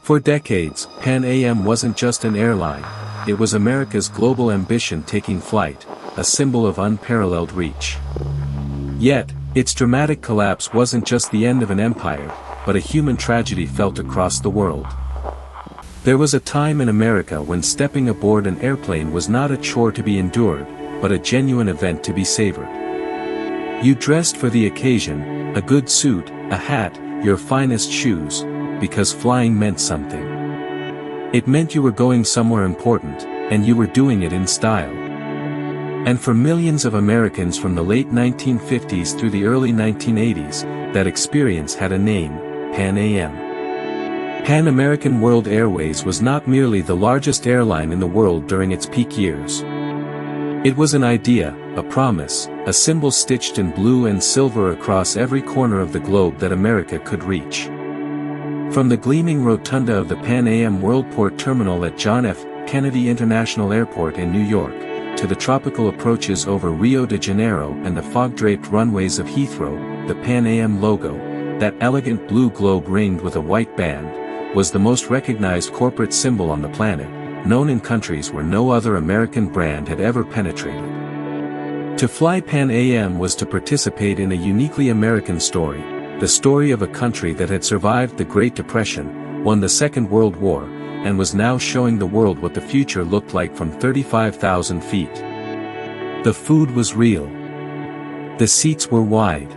For decades, Pan Am wasn't just an airline, it was America's global ambition taking flight, a symbol of unparalleled reach. Yet, its dramatic collapse wasn't just the end of an empire, but a human tragedy felt across the world. There was a time in America when stepping aboard an airplane was not a chore to be endured, but a genuine event to be savored. You dressed for the occasion, a good suit, a hat, your finest shoes, because flying meant something. It meant you were going somewhere important, and you were doing it in style. And for millions of Americans from the late 1950s through the early 1980s, that experience had a name: Pan Am. Pan American World Airways was not merely the largest airline in the world during its peak years. It was an idea, a promise, a symbol stitched in blue and silver across every corner of the globe that America could reach. From the gleaming rotunda of the Pan Am Worldport Terminal at John F. Kennedy International Airport in New York, to the tropical approaches over Rio de Janeiro and the fog-draped runways of Heathrow, the Pan Am logo, that elegant blue globe ringed with a white band, was the most recognized corporate symbol on the planet, known in countries where no other American brand had ever penetrated. To fly Pan Am was to participate in a uniquely American story, the story of a country that had survived the Great Depression, won the Second World War, and was now showing the world what the future looked like from 35,000 feet. The food was real. The seats were wide.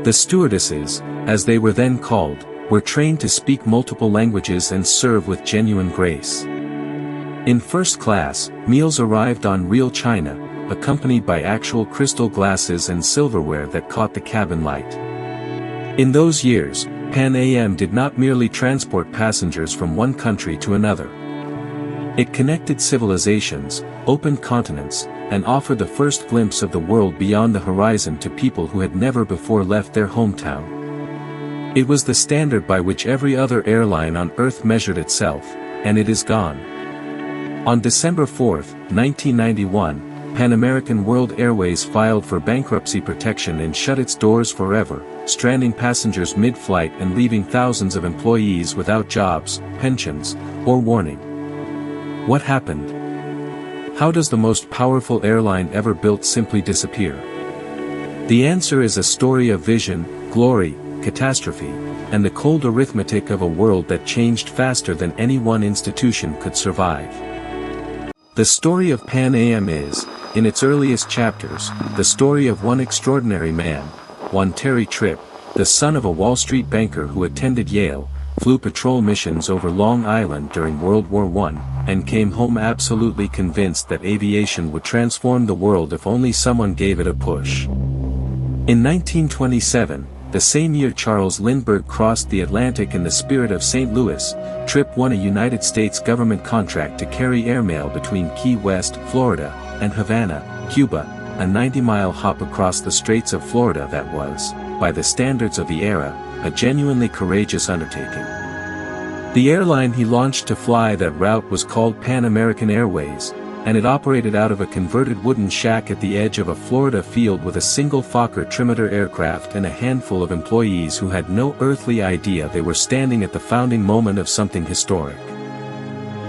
The stewardesses, as they were then called, were trained to speak multiple languages and serve with genuine grace. In first class, meals arrived on real china, accompanied by actual crystal glasses and silverware that caught the cabin light. In those years, Pan Am did not merely transport passengers from one country to another. It connected civilizations, opened continents, and offered the first glimpse of the world beyond the horizon to people who had never before left their hometown. It was the standard by which every other airline on Earth measured itself, and it is gone. On December 4, 1991, Pan American World Airways filed for bankruptcy protection and shut its doors forever, stranding passengers mid-flight and leaving thousands of employees without jobs, pensions, or warning. What happened? How does the most powerful airline ever built simply disappear? The answer is a story of vision, glory, catastrophe, and the cold arithmetic of a world that changed faster than any one institution could survive. The story of Pan Am is, in its earliest chapters, the story of one extraordinary man, one Terry Tripp, the son of a Wall Street banker who attended Yale, flew patrol missions over Long Island during World War I, and came home absolutely convinced that aviation would transform the world if only someone gave it a push. In 1927, the same year Charles Lindbergh crossed the Atlantic in the spirit of St. Louis, Tripp won a United States government contract to carry airmail between Key West, Florida, and Havana, Cuba, a 90-mile hop across the Straits of Florida that was, by the standards of the era, a genuinely courageous undertaking. The airline he launched to fly that route was called Pan American Airways, and it operated out of a converted wooden shack at the edge of a Florida field with a single Fokker Trimiter aircraft and a handful of employees who had no earthly idea they were standing at the founding moment of something historic.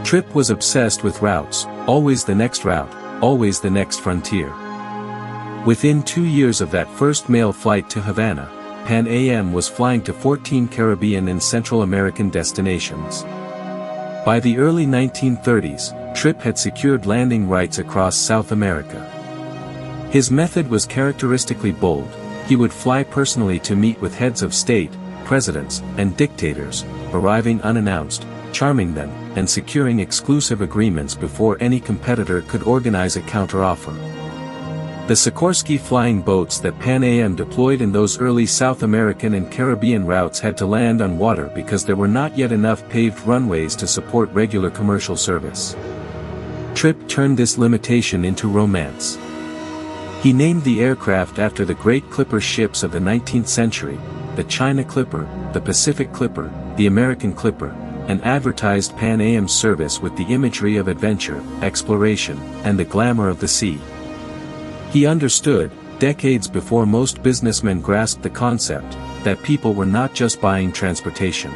Tripp was obsessed with routes, always the next route, always the next frontier. Within 2 years of that first mail flight to Havana, Pan Am was flying to 14 Caribbean and Central American destinations. By the early 1930s, Tripp had secured landing rights across South America. His method was characteristically bold. He would fly personally to meet with heads of state, presidents, and dictators, arriving unannounced, charming them, and securing exclusive agreements before any competitor could organize a counteroffer. The Sikorsky flying boats that Pan Am deployed in those early South American and Caribbean routes had to land on water because there were not yet enough paved runways to support regular commercial service. Tripp turned this limitation into romance. He named the aircraft after the great clipper ships of the 19th century, the China Clipper, the Pacific Clipper, the American Clipper, and advertised Pan Am's service with the imagery of adventure, exploration, and the glamour of the sea. He understood, decades before most businessmen grasped the concept, that people were not just buying transportation.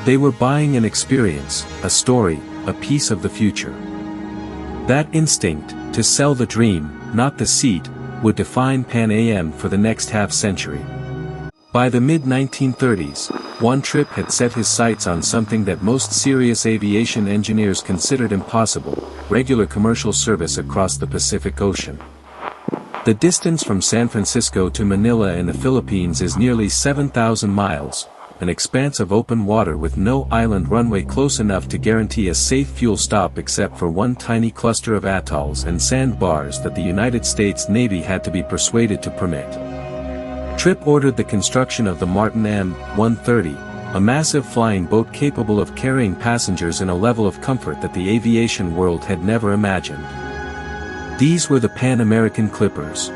They were buying an experience, a story, a piece of the future. That instinct, to sell the dream, not the seat, would define Pan Am for the next half-century. By the mid-1930s, Juan Trippe had set his sights on something that most serious aviation engineers considered impossible: regular commercial service across the Pacific Ocean. The distance from San Francisco to Manila in the Philippines is nearly 7,000 miles, an expanse of open water with no island runway close enough to guarantee a safe fuel stop except for one tiny cluster of atolls and sandbars that the United States Navy had to be persuaded to permit. Trippe ordered the construction of the Martin M-130, a massive flying boat capable of carrying passengers in a level of comfort that the aviation world had never imagined. These were the Pan American Clippers.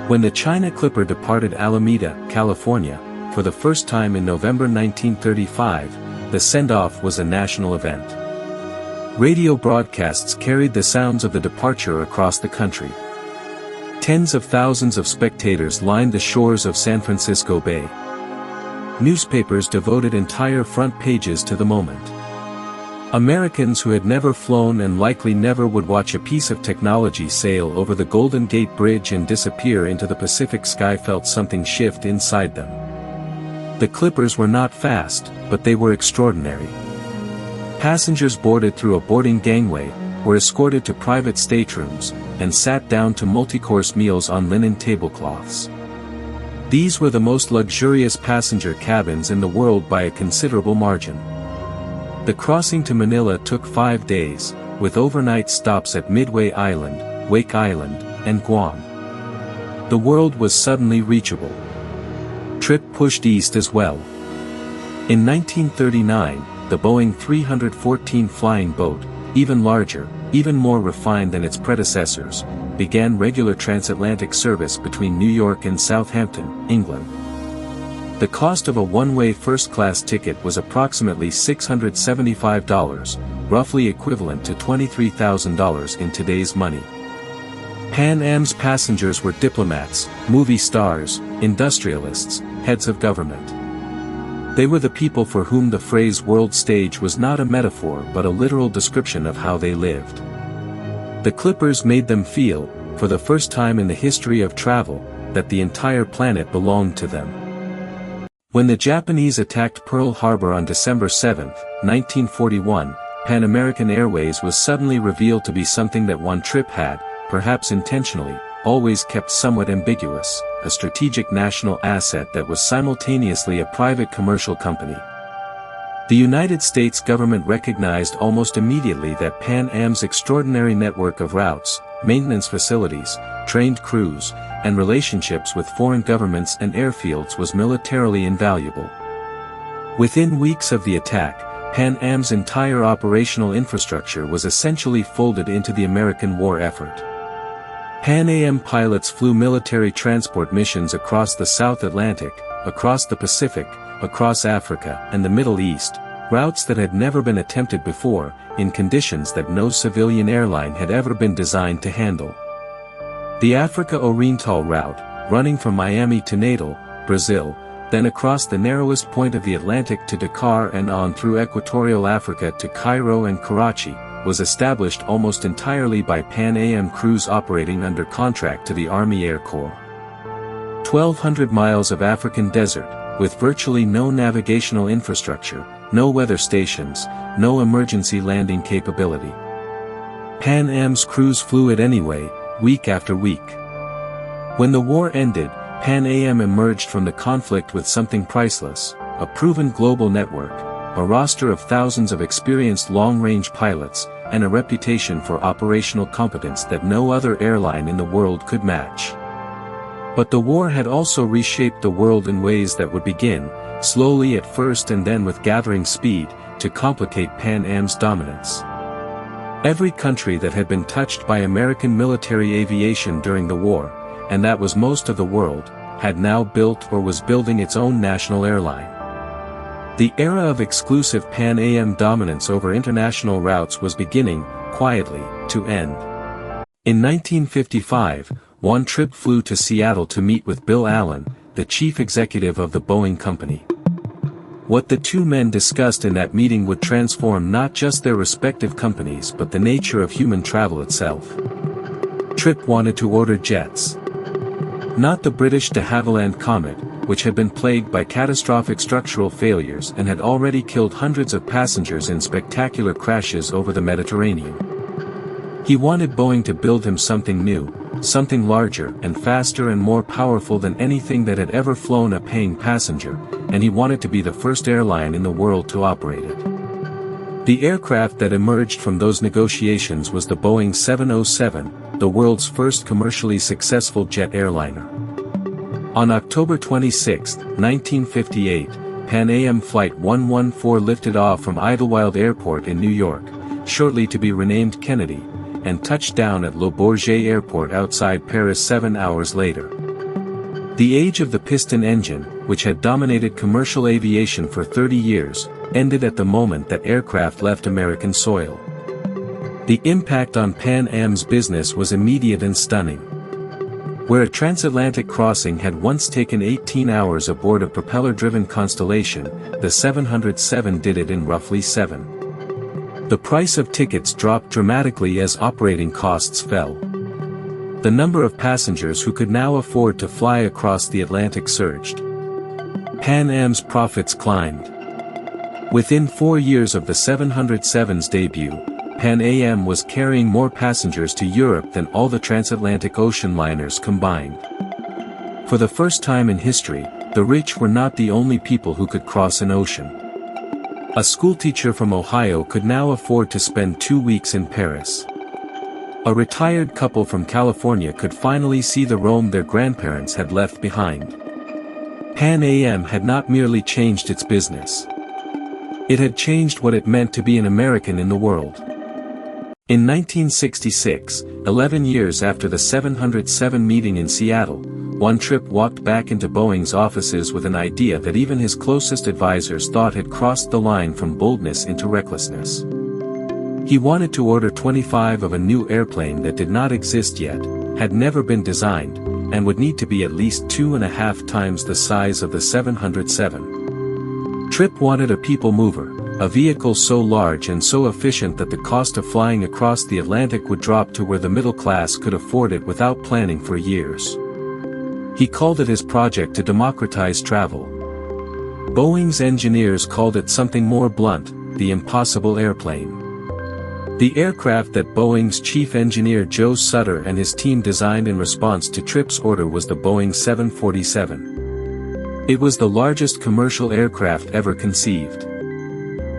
When the China Clipper departed Alameda, California, for the first time in November 1935, the send-off was a national event. Radio broadcasts carried the sounds of the departure across the country. Tens of thousands of spectators lined the shores of San Francisco Bay. Newspapers devoted entire front pages to the moment. Americans who had never flown and likely never would watch a piece of technology sail over the Golden Gate Bridge and disappear into the Pacific sky felt something shift inside them. The Clippers were not fast, but they were extraordinary. Passengers boarded through a boarding gangway, were escorted to private staterooms, and sat down to multi-course meals on linen tablecloths. These were the most luxurious passenger cabins in the world by a considerable margin. The crossing to Manila took 5 days, with overnight stops at Midway Island, Wake Island, and Guam. The world was suddenly reachable. Trippe pushed east as well. In 1939, the Boeing 314 flying boat, even larger, even more refined than its predecessors, began regular transatlantic service between New York and Southampton, England. The cost of a one-way first-class ticket was approximately $675, roughly equivalent to $23,000 in today's money. Pan Am's passengers were diplomats, movie stars, industrialists, heads of government. They were the people for whom the phrase world stage was not a metaphor but a literal description of how they lived. The Clippers made them feel, for the first time in the history of travel, that the entire planet belonged to them. When the Japanese attacked Pearl Harbor on December 7, 1941, Pan American Airways was suddenly revealed to be something that Juan Trippe had, perhaps intentionally, always kept somewhat ambiguous: a strategic national asset that was simultaneously a private commercial company. The United States government recognized almost immediately that Pan Am's extraordinary network of routes, maintenance facilities, trained crews, and relationships with foreign governments and airfields was militarily invaluable. Within weeks of the attack, Pan Am's entire operational infrastructure was essentially folded into the American war effort. Pan Am pilots flew military transport missions across the South Atlantic, across the Pacific, across Africa and the Middle East, routes that had never been attempted before, in conditions that no civilian airline had ever been designed to handle. The Africa-Oriental route, running from Miami to Natal, Brazil, then across the narrowest point of the Atlantic to Dakar and on through equatorial Africa to Cairo and Karachi, was established almost entirely by Pan Am crews operating under contract to the Army Air Corps. 1,200 miles of African desert, with virtually no navigational infrastructure, no weather stations, no emergency landing capability. Pan Am's crews flew it anyway, week after week. When the war ended, Pan Am emerged from the conflict with something priceless: a proven global network, a roster of thousands of experienced long-range pilots, and a reputation for operational competence that no other airline in the world could match. But the war had also reshaped the world in ways that would begin, slowly at first and then with gathering speed, to complicate Pan Am's dominance. Every country that had been touched by American military aviation during the war, and that was most of the world, had now built or was building its own national airline. The era of exclusive Pan Am dominance over international routes was beginning, quietly, to end. In 1955, Juan Trippe flew to Seattle to meet with Bill Allen, the chief executive of the Boeing company. What the two men discussed in that meeting would transform not just their respective companies but the nature of human travel itself. Tripp wanted to order jets. Not the British de Havilland Comet, which had been plagued by catastrophic structural failures and had already killed hundreds of passengers in spectacular crashes over the Mediterranean. He wanted Boeing to build him something new, something larger and faster and more powerful than anything that had ever flown a paying passenger, and he wanted to be the first airline in the world to operate it. The aircraft that emerged from those negotiations was the Boeing 707, the world's first commercially successful jet airliner. On October 26, 1958, Pan Am Flight 114 lifted off from Idlewild Airport in New York, shortly to be renamed Kennedy, and touched down at Le Bourget Airport outside Paris 7 hours later. The age of the piston engine, which had dominated commercial aviation for 30 years, ended at the moment that aircraft left American soil. The impact on Pan Am's business was immediate and stunning. Where a transatlantic crossing had once taken 18 hours aboard a propeller-driven Constellation, the 707 did it in roughly 7. The price of tickets dropped dramatically as operating costs fell. The number of passengers who could now afford to fly across the Atlantic surged. Pan Am's profits climbed. Within 4 years of the 707's debut, Pan Am was carrying more passengers to Europe than all the transatlantic ocean liners combined. For the first time in history, the rich were not the only people who could cross an ocean. A schoolteacher from Ohio could now afford to spend 2 weeks in Paris. A retired couple from California could finally see the Rome their grandparents had left behind. Pan Am had not merely changed its business. It had changed what it meant to be an American in the world. In 1966, 11 years after the 707 meeting in Seattle, one Tripp walked back into Boeing's offices with an idea that even his closest advisors thought had crossed the line from boldness into recklessness. He wanted to order 25 of a new airplane that did not exist yet, had never been designed, and would need to be at least 2.5 times the size of the 707. Tripp wanted a people mover, a vehicle so large and so efficient that the cost of flying across the Atlantic would drop to where the middle class could afford it without planning for years. He called it his project to democratize travel. Boeing's engineers called it something more blunt, the impossible airplane. The aircraft that Boeing's chief engineer Joe Sutter and his team designed in response to Tripp's order was the Boeing 747. It was the largest commercial aircraft ever conceived.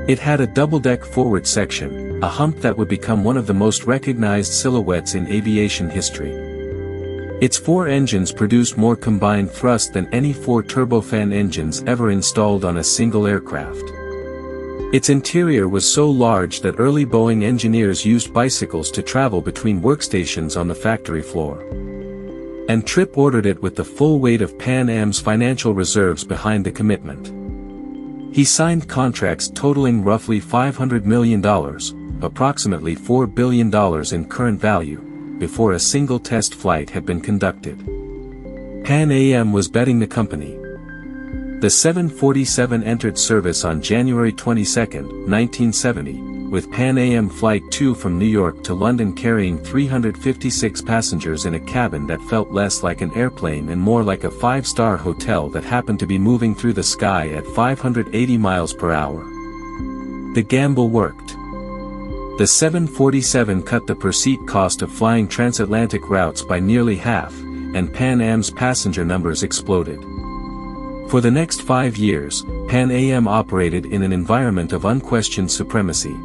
It had a double-deck forward section, a hump that would become one of the most recognized silhouettes in aviation history. Its 4 engines produced more combined thrust than any 4 turbofan engines ever installed on a single aircraft. Its interior was so large that early Boeing engineers used bicycles to travel between workstations on the factory floor. And Tripp ordered it with the full weight of Pan Am's financial reserves behind the commitment. He signed contracts totaling roughly $500 million, approximately $4 billion in current value, before a single test flight had been conducted. Pan Am was betting the company. The 747 entered service on January 22, 1970, with Pan Am Flight 2 from New York to London carrying 356 passengers in a cabin that felt less like an airplane and more like a 5-star hotel that happened to be moving through the sky at 580 miles per hour. The gamble worked. The 747 cut the per seat cost of flying transatlantic routes by nearly half, and Pan Am's passenger numbers exploded. For the next 5 years, Pan Am operated in an environment of unquestioned supremacy.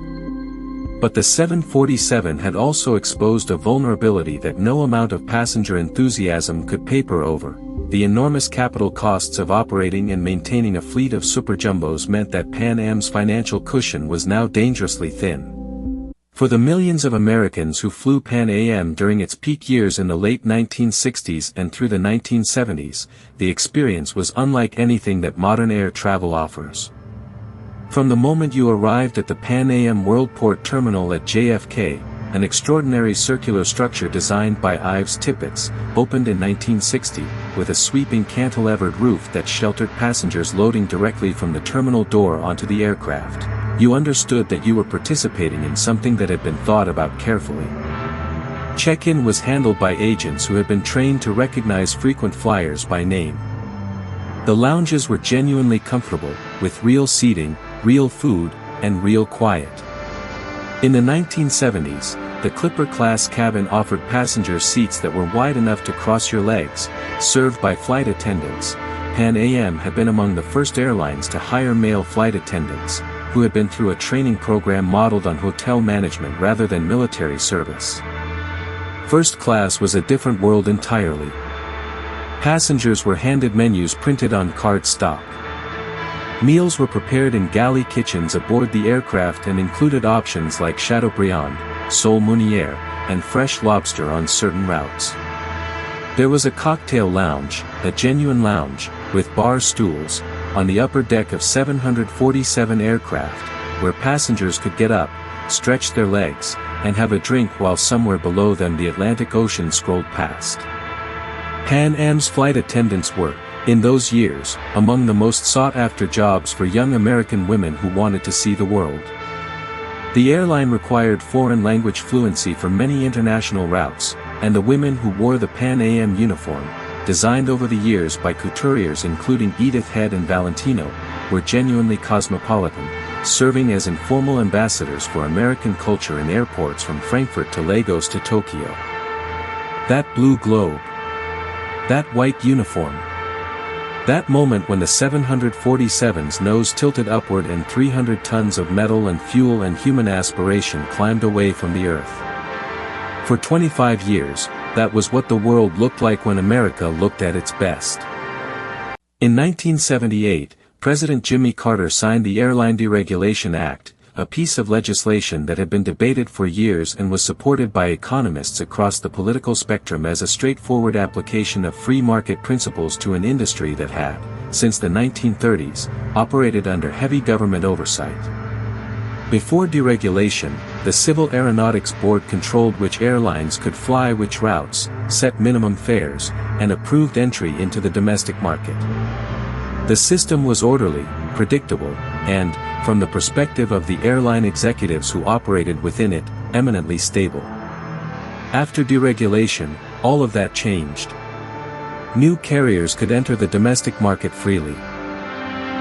But the 747 had also exposed a vulnerability that no amount of passenger enthusiasm could paper over. The enormous capital costs of operating and maintaining a fleet of superjumbos meant that Pan Am's financial cushion was now dangerously thin. For the millions of Americans who flew Pan Am during its peak years in the late 1960s and through the 1970s, the experience was unlike anything that modern air travel offers. From the moment you arrived at the Pan Am Worldport Terminal at JFK, an extraordinary circular structure designed by Ives Tippett, opened in 1960, with a sweeping cantilevered roof that sheltered passengers loading directly from the terminal door onto the aircraft. You understood that you were participating in something that had been thought about carefully. Check-in was handled by agents who had been trained to recognize frequent flyers by name. The lounges were genuinely comfortable, with real seating, real food, and real quiet. In the 1970s, the Clipper-class cabin offered passengers seats that were wide enough to cross your legs, served by flight attendants. Pan Am had been among the first airlines to hire male flight attendants, who had been through a training program modeled on hotel management rather than military service. First class was a different world entirely. Passengers were handed menus printed on cardstock. Meals were prepared in galley kitchens aboard the aircraft and included options like Chateaubriand, sole meunière, and fresh lobster on certain routes. There was a cocktail lounge, a genuine lounge, with bar stools, on the upper deck of 747 aircraft, where passengers could get up, stretch their legs, and have a drink while somewhere below them the Atlantic Ocean scrolled past. Pan Am's flight attendants were, in those years, among the most sought-after jobs for young American women who wanted to see the world. The airline required foreign language fluency for many international routes, and the women who wore the Pan Am uniform, designed over the years by couturiers including Edith Head and Valentino, were genuinely cosmopolitan, serving as informal ambassadors for American culture in airports from Frankfurt to Lagos to Tokyo. That blue globe. That white uniform. That moment when the 747's nose tilted upward and 300 tons of metal and fuel and human aspiration climbed away from the earth. For 25 years, that was what the world looked like when America looked at its best. In 1978, President Jimmy Carter signed the Airline Deregulation Act, a piece of legislation that had been debated for years and was supported by economists across the political spectrum as a straightforward application of free market principles to an industry that had, since the 1930s, operated under heavy government oversight. Before deregulation, the Civil Aeronautics Board controlled which airlines could fly which routes, set minimum fares, and approved entry into the domestic market. The system was orderly, predictable, and, from the perspective of the airline executives who operated within it, eminently stable. After deregulation, all of that changed. New carriers could enter the domestic market freely.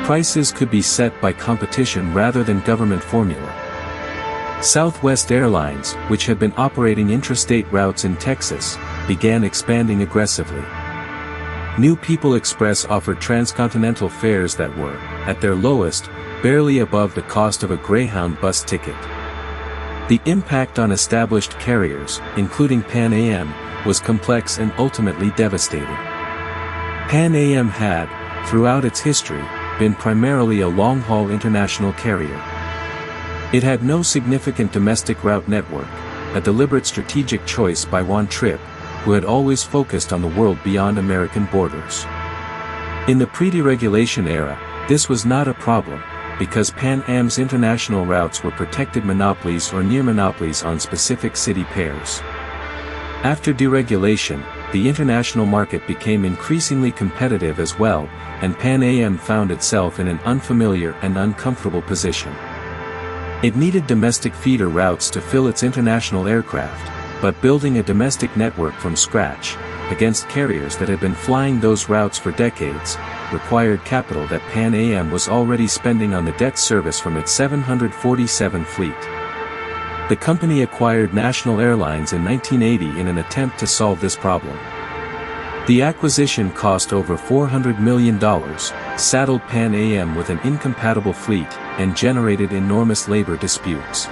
Prices could be set by competition rather than government formula. Southwest Airlines, which had been operating intrastate routes in Texas, began expanding aggressively. New People Express offered transcontinental fares that were, at their lowest, barely above the cost of a Greyhound bus ticket. The impact on established carriers, including Pan Am, was complex and ultimately devastating. Pan Am had, throughout its history, been primarily a long-haul international carrier. It had no significant domestic route network, a deliberate strategic choice by Juan Trippe, who had always focused on the world beyond American borders. In the pre-deregulation era, this was not a problem, because Pan Am's international routes were protected monopolies or near monopolies on specific city pairs. After deregulation, the international market became increasingly competitive as well, and Pan Am found itself in an unfamiliar and uncomfortable position. It needed domestic feeder routes to fill its international aircraft, but building a domestic network from scratch, against carriers that had been flying those routes for decades, required capital that Pan Am was already spending on the debt service from its 747 fleet. The company acquired National Airlines in 1980 in an attempt to solve this problem. The acquisition cost over $400 million, saddled Pan Am with an incompatible fleet, and generated enormous labor disputes.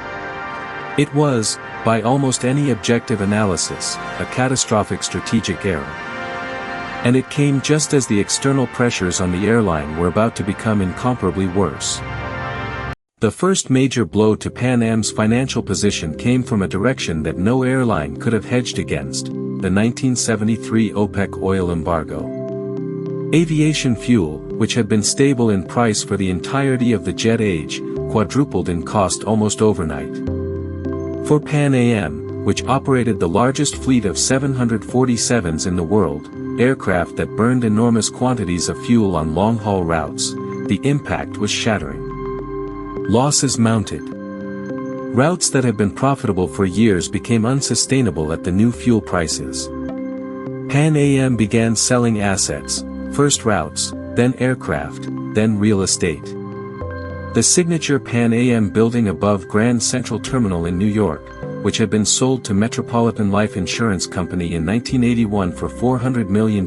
It was, by almost any objective analysis, a catastrophic strategic error. And it came just as the external pressures on the airline were about to become incomparably worse. The first major blow to Pan Am's financial position came from a direction that no airline could have hedged against: the 1973 OPEC oil embargo. Aviation fuel, which had been stable in price for the entirety of the jet age, quadrupled in cost almost overnight. For Pan Am, which operated the largest fleet of 747s in the world, aircraft that burned enormous quantities of fuel on long-haul routes, the impact was shattering. Losses mounted. Routes that had been profitable for years became unsustainable at the new fuel prices. Pan Am began selling assets, first routes, then aircraft, then real estate. The signature Pan Am building above Grand Central Terminal in New York, which had been sold to Metropolitan Life Insurance Company in 1981 for $400 million,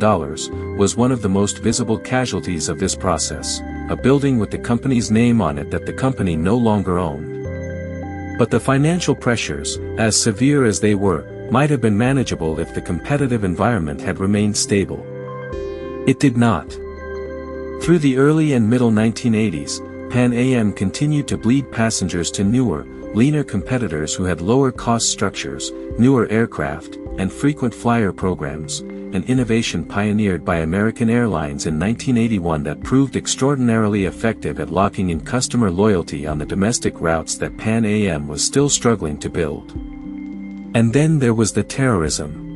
was one of the most visible casualties of this process, a building with the company's name on it that the company no longer owned. But the financial pressures, as severe as they were, might have been manageable if the competitive environment had remained stable. It did not. Through the early and middle 1980s, Pan Am continued to bleed passengers to newer, leaner competitors who had lower cost structures, newer aircraft, and frequent flyer programs, an innovation pioneered by American Airlines in 1981 that proved extraordinarily effective at locking in customer loyalty on the domestic routes that Pan Am was still struggling to build. And then there was the terrorism.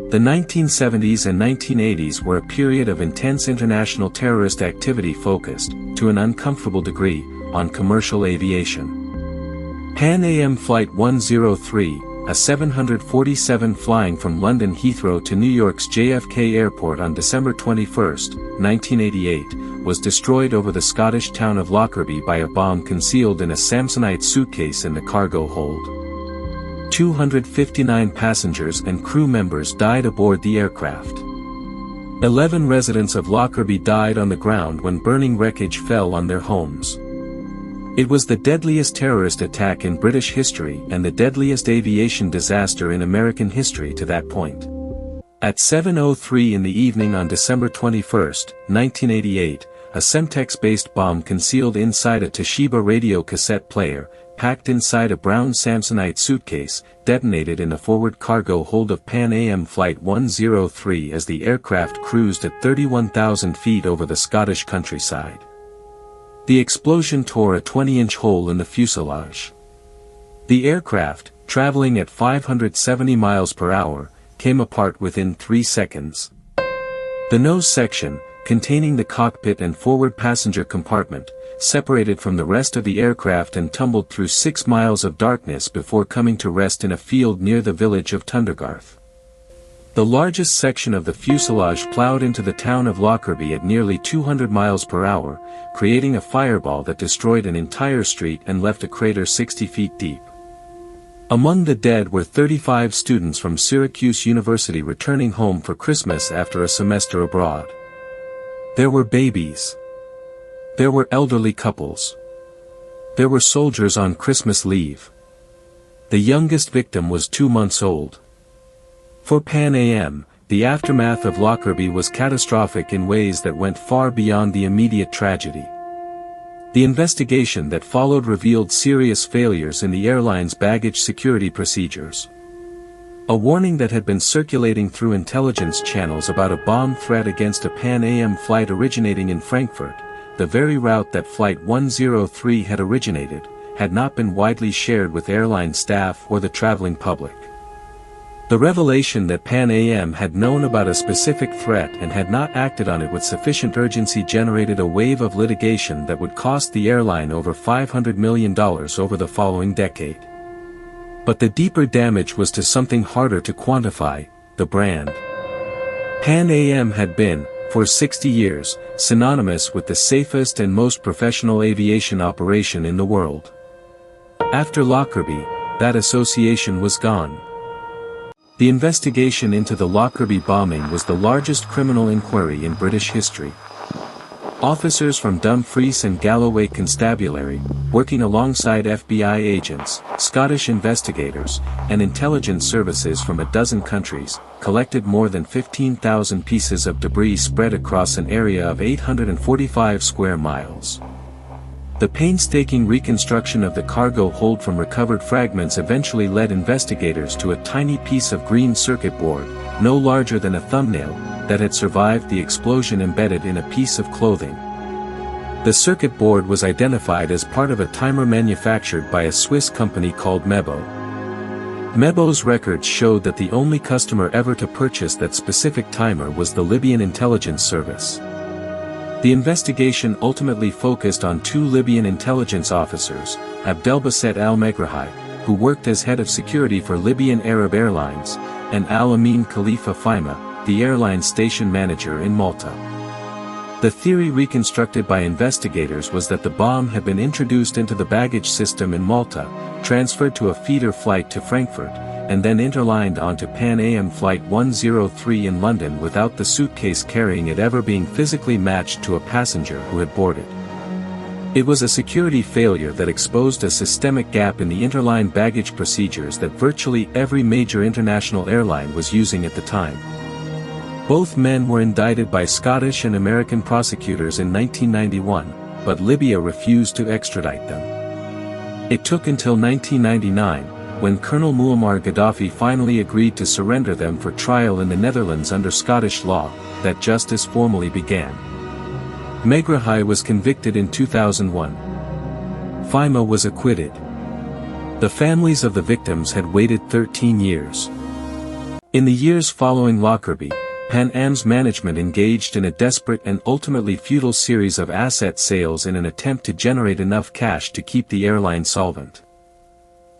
The 1970s and 1980s were a period of intense international terrorist activity focused, to an uncomfortable degree, on commercial aviation. Pan Am Flight 103, a 747 flying from London Heathrow to New York's JFK Airport on December 21, 1988, was destroyed over the Scottish town of Lockerbie by a bomb concealed in a Samsonite suitcase in the cargo hold. 259 passengers and crew members died aboard the aircraft. 11 residents of Lockerbie died on the ground when burning wreckage fell on their homes. It was the deadliest terrorist attack in British history and the deadliest aviation disaster in American history to that point. At 7:03 in the evening on December 21, 1988, a Semtex-based bomb concealed inside a Toshiba radio cassette player, packed inside a brown Samsonite suitcase, detonated in the forward cargo hold of Pan Am Flight 103 as the aircraft cruised at 31,000 feet over the Scottish countryside. The explosion tore a 20-inch hole in the fuselage. The aircraft, traveling at 570 miles per hour, came apart within 3 seconds. The nose section, containing the cockpit and forward passenger compartment, separated from the rest of the aircraft and tumbled through 6 miles of darkness before coming to rest in a field near the village of Tundergarth. The largest section of the fuselage plowed into the town of Lockerbie at nearly 200 miles per hour, creating a fireball that destroyed an entire street and left a crater 60 feet deep. Among the dead were 35 students from Syracuse University returning home for Christmas after a semester abroad. There were babies. There were elderly couples. There were soldiers on Christmas leave. The youngest victim was 2 months old. For Pan Am, the aftermath of Lockerbie was catastrophic in ways that went far beyond the immediate tragedy. The investigation that followed revealed serious failures in the airline's baggage security procedures. A warning that had been circulating through intelligence channels about a bomb threat against a Pan Am flight originating in Frankfurt, the very route that Flight 103 had originated, had not been widely shared with airline staff or the traveling public. The revelation that Pan Am had known about a specific threat and had not acted on it with sufficient urgency generated a wave of litigation that would cost the airline over $500 million over the following decade. But the deeper damage was to something harder to quantify, the brand. Pan Am had been, for 60 years, synonymous with the safest and most professional aviation operation in the world. After Lockerbie, that association was gone. The investigation into the Lockerbie bombing was the largest criminal inquiry in British history. Officers from Dumfries and Galloway Constabulary, working alongside FBI agents, Scottish investigators, and intelligence services from a dozen countries, collected more than 15,000 pieces of debris spread across an area of 845 square miles. The painstaking reconstruction of the cargo hold from recovered fragments eventually led investigators to a tiny piece of green circuit board, no larger than a thumbnail, that had survived the explosion embedded in a piece of clothing. The circuit board was identified as part of a timer manufactured by a Swiss company called Mebo. Mebo's records showed that the only customer ever to purchase that specific timer was the Libyan intelligence service. The investigation ultimately focused on two Libyan intelligence officers, Abdelbaset al-Megrahi, who worked as head of security for Libyan Arab Airlines, and Al-Amin Khalifa Fima, the airline station manager in Malta. The theory reconstructed by investigators was that the bomb had been introduced into the baggage system in Malta, transferred to a feeder flight to Frankfurt, and then interlined onto Pan Am Flight 103 in London without the suitcase carrying it ever being physically matched to a passenger who had boarded. It was a security failure that exposed a systemic gap in the interline baggage procedures that virtually every major international airline was using at the time. Both men were indicted by Scottish and American prosecutors in 1991, but Libya refused to extradite them. It took until 1999, when Colonel Muammar Gaddafi finally agreed to surrender them for trial in the Netherlands under Scottish law, that justice formally began. Megrahi was convicted in 2001. Fima was acquitted. The families of the victims had waited 13 years. In the years following Lockerbie, Pan Am's management engaged in a desperate and ultimately futile series of asset sales in an attempt to generate enough cash to keep the airline solvent.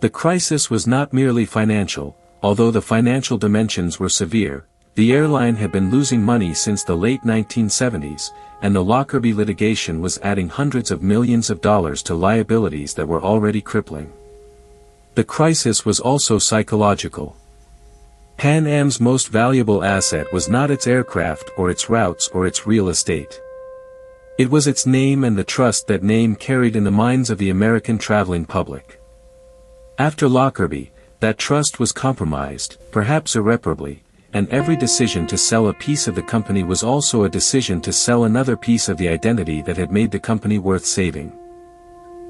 The crisis was not merely financial, although the financial dimensions were severe. The airline had been losing money since the late 1970s, and the Lockerbie litigation was adding hundreds of millions of dollars to liabilities that were already crippling. The crisis was also psychological. Pan Am's most valuable asset was not its aircraft or its routes or its real estate. It was its name and the trust that name carried in the minds of the American traveling public. After Lockerbie, that trust was compromised, perhaps irreparably, and every decision to sell a piece of the company was also a decision to sell another piece of the identity that had made the company worth saving.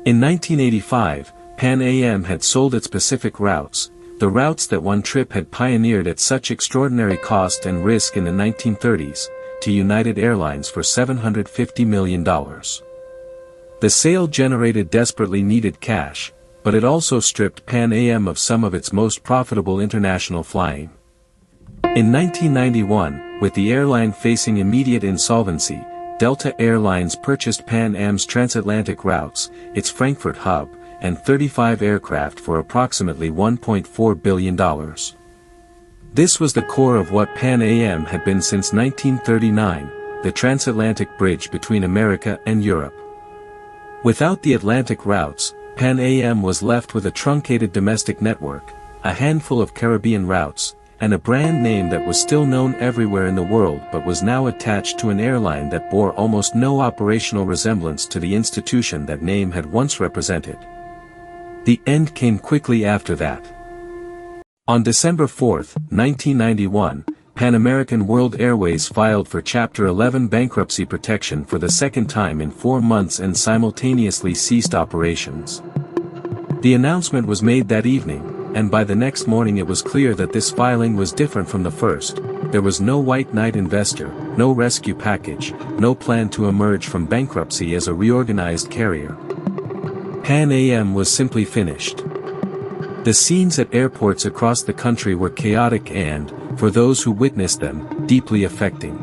In 1985, Pan Am had sold its Pacific routes, the routes that one trip had pioneered at such extraordinary cost and risk in the 1930s, to United Airlines for $750 million. The sale generated desperately needed cash, but it also stripped Pan Am of some of its most profitable international flying. In 1991, with the airline facing immediate insolvency, Delta Airlines purchased Pan Am's transatlantic routes, its Frankfurt hub, and 35 aircraft for approximately $1.4 billion. This was the core of what Pan Am had been since 1939, the transatlantic bridge between America and Europe. Without the Atlantic routes, Pan Am was left with a truncated domestic network, a handful of Caribbean routes, and a brand name that was still known everywhere in the world but was now attached to an airline that bore almost no operational resemblance to the institution that name had once represented. The end came quickly after that. On December 4, 1991, Pan American World Airways filed for Chapter 11 bankruptcy protection for the second time in 4 months and simultaneously ceased operations. The announcement was made that evening, and by the next morning it was clear that this filing was different from the first. There was no white knight investor, no rescue package, no plan to emerge from bankruptcy as a reorganized carrier. Pan Am was simply finished. The scenes at airports across the country were chaotic and, for those who witnessed them, deeply affecting.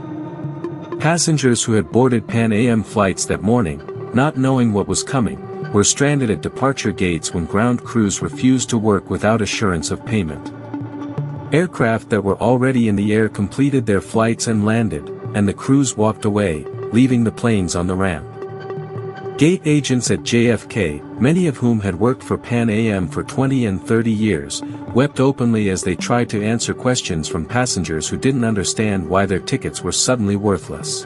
Passengers who had boarded Pan Am flights that morning, not knowing what was coming, were stranded at departure gates when ground crews refused to work without assurance of payment. Aircraft that were already in the air completed their flights and landed, and the crews walked away, leaving the planes on the ramp. Gate agents at JFK, many of whom had worked for Pan Am for 20 and 30 years, wept openly as they tried to answer questions from passengers who didn't understand why their tickets were suddenly worthless.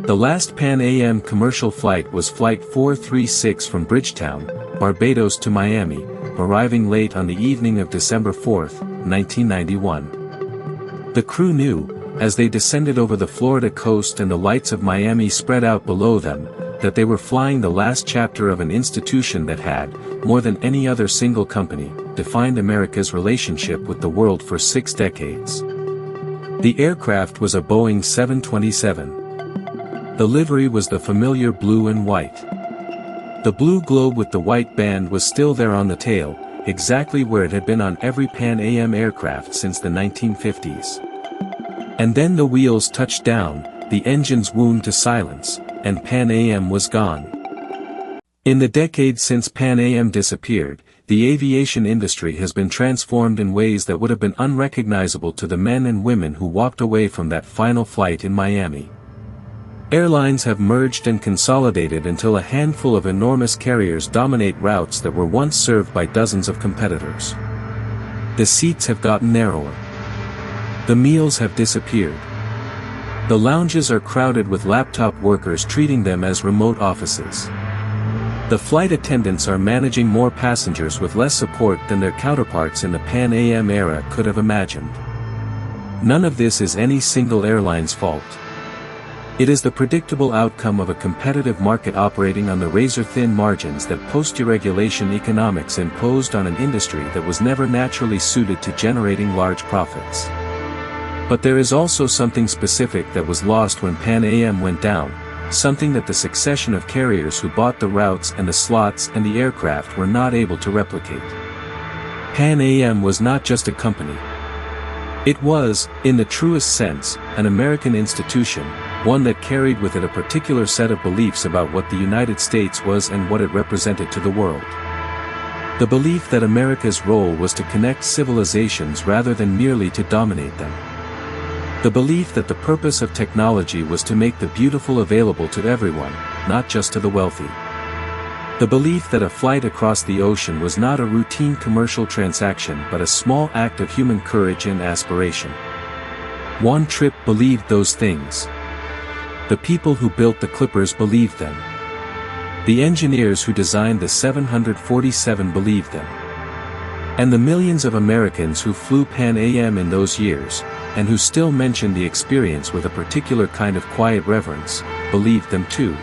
The last Pan Am commercial flight was Flight 436 from Bridgetown, Barbados to Miami, arriving late on the evening of December 4, 1991. The crew knew, as they descended over the Florida coast and the lights of Miami spread out below them, that they were flying the last chapter of an institution that had, more than any other single company, defined America's relationship with the world for 6 decades. The aircraft was a Boeing 727. The livery was the familiar blue and white. The blue globe with the white band was still there on the tail, exactly where it had been on every Pan Am aircraft since the 1950s. And then the wheels touched down, the engines wound to silence, and Pan Am was gone. In the decades since Pan Am disappeared, the aviation industry has been transformed in ways that would have been unrecognizable to the men and women who walked away from that final flight in Miami. Airlines have merged and consolidated until a handful of enormous carriers dominate routes that were once served by dozens of competitors. The seats have gotten narrower. The meals have disappeared. The lounges are crowded with laptop workers treating them as remote offices. The flight attendants are managing more passengers with less support than their counterparts in the Pan Am era could have imagined. None of this is any single airline's fault. It is the predictable outcome of a competitive market operating on the razor-thin margins that post-deregulation economics imposed on an industry that was never naturally suited to generating large profits. But there is also something specific that was lost when Pan Am went down, something that the succession of carriers who bought the routes and the slots and the aircraft were not able to replicate. Pan Am was not just a company. It was, in the truest sense, an American institution, one that carried with it a particular set of beliefs about what the United States was and what it represented to the world. The belief that America's role was to connect civilizations rather than merely to dominate them. The belief that the purpose of technology was to make the beautiful available to everyone, not just to the wealthy. The belief that a flight across the ocean was not a routine commercial transaction but a small act of human courage and aspiration. One Trip believed those things. The people who built the Clippers believed them. The engineers who designed the 747 believed them. And the millions of Americans who flew Pan Am in those years, and who still mention the experience with a particular kind of quiet reverence, believed them too.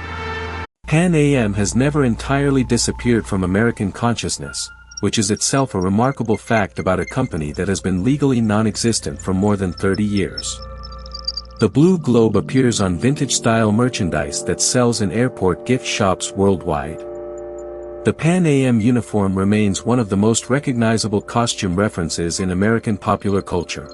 Pan Am has never entirely disappeared from American consciousness, which is itself a remarkable fact about a company that has been legally non-existent for more than 30 years. The blue globe appears on vintage-style merchandise that sells in airport gift shops worldwide. The Pan Am uniform remains one of the most recognizable costume references in American popular culture.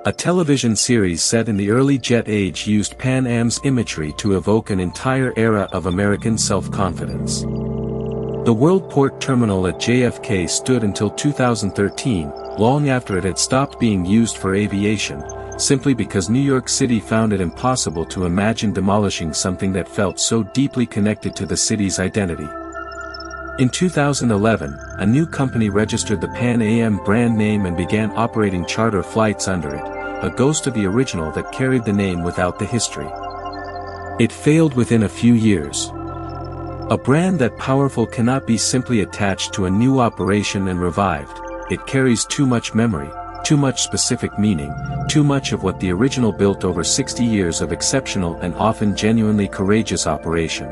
A television series set in the early jet age used Pan Am's imagery to evoke an entire era of American self-confidence. The Worldport terminal at JFK stood until 2013, long after it had stopped being used for aviation, simply because New York City found it impossible to imagine demolishing something that felt so deeply connected to the city's identity. In 2011, a new company registered the Pan Am brand name and began operating charter flights under it, a ghost of the original that carried the name without the history. It failed within a few years. A brand that powerful cannot be simply attached to a new operation and revived. It carries too much memory, too much specific meaning, too much of what the original built over 60 years of exceptional and often genuinely courageous operation.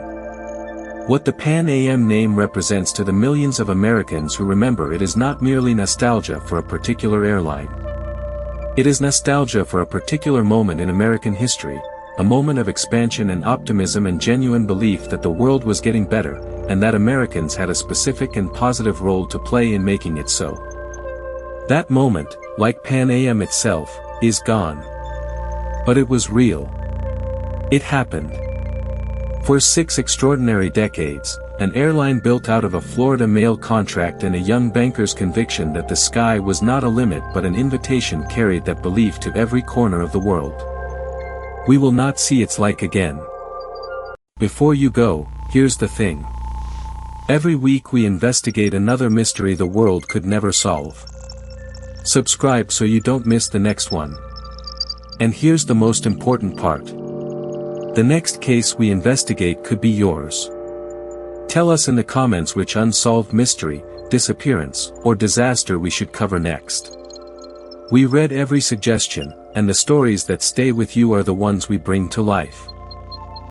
What the Pan Am name represents to the millions of Americans who remember it is not merely nostalgia for a particular airline. It is nostalgia for a particular moment in American history, a moment of expansion and optimism and genuine belief that the world was getting better, and that Americans had a specific and positive role to play in making it so. That moment, like Pan Am itself, is gone. But it was real. It happened. For 6 extraordinary decades, an airline built out of a Florida mail contract and a young banker's conviction that the sky was not a limit but an invitation carried that belief to every corner of the world. We will not see its like again. Before you go, here's the thing. Every week we investigate another mystery the world could never solve. Subscribe so you don't miss the next one. And here's the most important part. The next case we investigate could be yours. Tell us in the comments which unsolved mystery, disappearance, or disaster we should cover next. We read every suggestion, and the stories that stay with you are the ones we bring to life.